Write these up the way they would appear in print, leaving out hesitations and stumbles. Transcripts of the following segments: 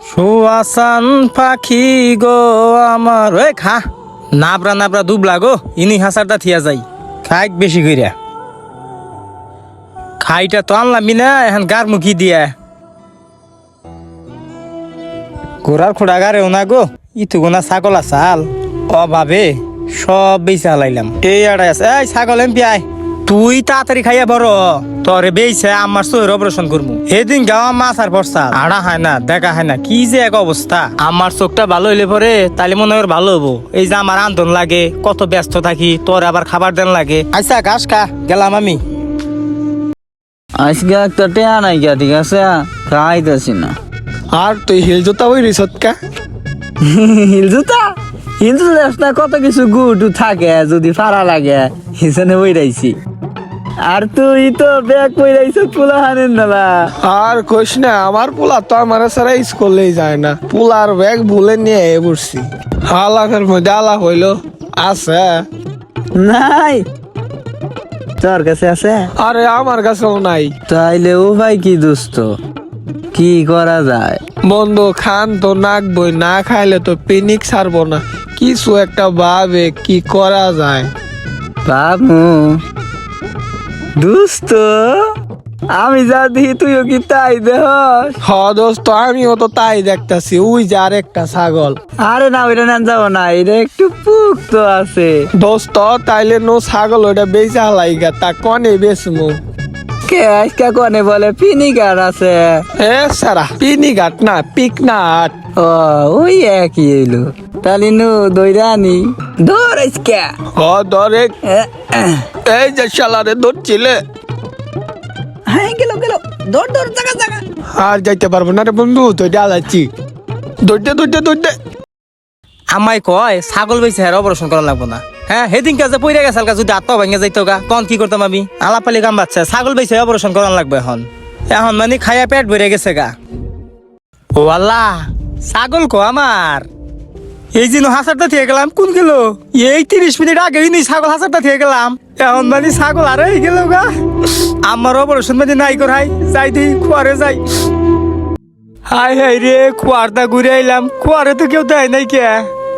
সুয়াসান পাখি গো আমার ওই খা নাবরা নাবরা দুবলা গো ইনি হাসারটা থিয়া যাই খাইক বেশি কইরা খাইটা তো আনলামই না এখন গার মুখি দিয়া গোড়ার খোড়া গারেও না গো ইতু গোনা ছাগল আসাল অভাবে সব বেচা হালাইলাম এই আড়াই আছে এই ছাগল এমপি আয় তুই তাড়াতাড়ি খাইয়া বড় তোরে বেইছে আমার চোখের অপারেশন করবো সেদিন গাওয়া মাছ আর বর্ষা আড়া হয় না দেখা হয় না কি যে এক অবস্থা আমার চোখটা ভালো হইলে পরে তাহলে মনে হয় ভালো হবো এই যে আমার আন্দোলন লাগে কত ব্যস্ত থাকি তোর আবার খাবার দেন লাগে আচ্ছা ঘাস খা গেলাম আমি আজকে একটা টেয়া নাই গা ঠিক আছে খাইতেছি না আর তুই হিল জুতা ওই রিসতকা হিল জুতা না কত কিছু গুটু থাকে যদি ফাড়া লাগে হিসেনে বইরাইছি আর তুই তো ব্যাগ বইরাইছ পোলা হানেন না আর কইস না আমার পোলা তো আমার সারা স্কুলেই যায় না পোলার ব্যাগ ভুলে নিয়ে বসছি হালাকের মধ্যে আলা হইলো আছে নাই তোর কাছে আছে আরে আমার কাছেও নাই তাইলে ও ভাই কি দোস্ত কি করা যায় বন্ধু খান তো নাক বই না খাইলে তো পিনিক ছাড়বো না কিছু একটা ভাবে কি করা যায় বাবু দোস্ত আমি যা দেখি তুইও কি তাই দেহ হ দোস্ত আমিও তো তাই দেখতাছি ওই যে আর একটা ছাগল আরে না ওইটা নেন যাবো না এটা একটু পুক্ত আছে দোস্ত তাইলে নো ছাগল ওইটা বেচা হালাইগা তা কনে বেচমু কে আজকে কনে বলে পিনিকার আছে এ সারা পিনিঘাট না পিকনাট ও ওই একই এলো তাহলে নু দইরা আনি ধর আজকে হ ধরে এই যে শালারে ধরছিলে হ্যাঁ গেল দৌড় জায়গা জায়গা আর যাইতে পারবো না রে বন্ধু তুই ডালাচ্ছি দৌড়তে আমায় কয় ছাগল বেচে হ্যাঁ অপারেশন করা লাগবো না হ্যাঁ সেদিন কাজে পইরা গেছাল গা যদি আত্মা ভেঙে যাইতো গা তখন কি করতাম আমি আলাপালি কাম বাচ্চা ছাগল বেচে অপারেশন করান লাগবে এখন এখন মানে খাইয়া পেট ভরে গেছে গা ও আল্লাহ ছাগল কো আমার এই যে হাসারটা থেকে গেলাম কোন গেল এই 30 মিনিট আগে নি ছাগল হাসারটা থেকে গেলাম এখন মানে ছাগল আরে গেল গা আমার অপারেশন মানে নাই করাই যাই দি খুয়ারে যাই হাই হাই রে খুয়ারটা ঘুরে আইলাম খুয়ারে তো কেউ দেয় নাই কে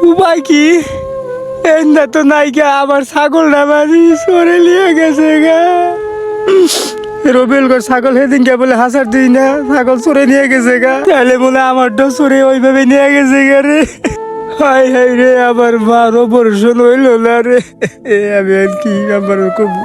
উপায় কি এন্দা তো নাই কে আমার ছাগল না মারি সরে লিয়ে গেছে গা রবিলগড় ছাগল সেদিন কে বলে হাসার দিই না ছাগল চড়ে নিয়ে গেছে গা তাহলে বলে আমার তো চড়ে ওইভাবে নিয়ে গেছে গা রে হাই হাই রে আমার মার অপারেশন হইল না রে আমি আর কি আমার করবো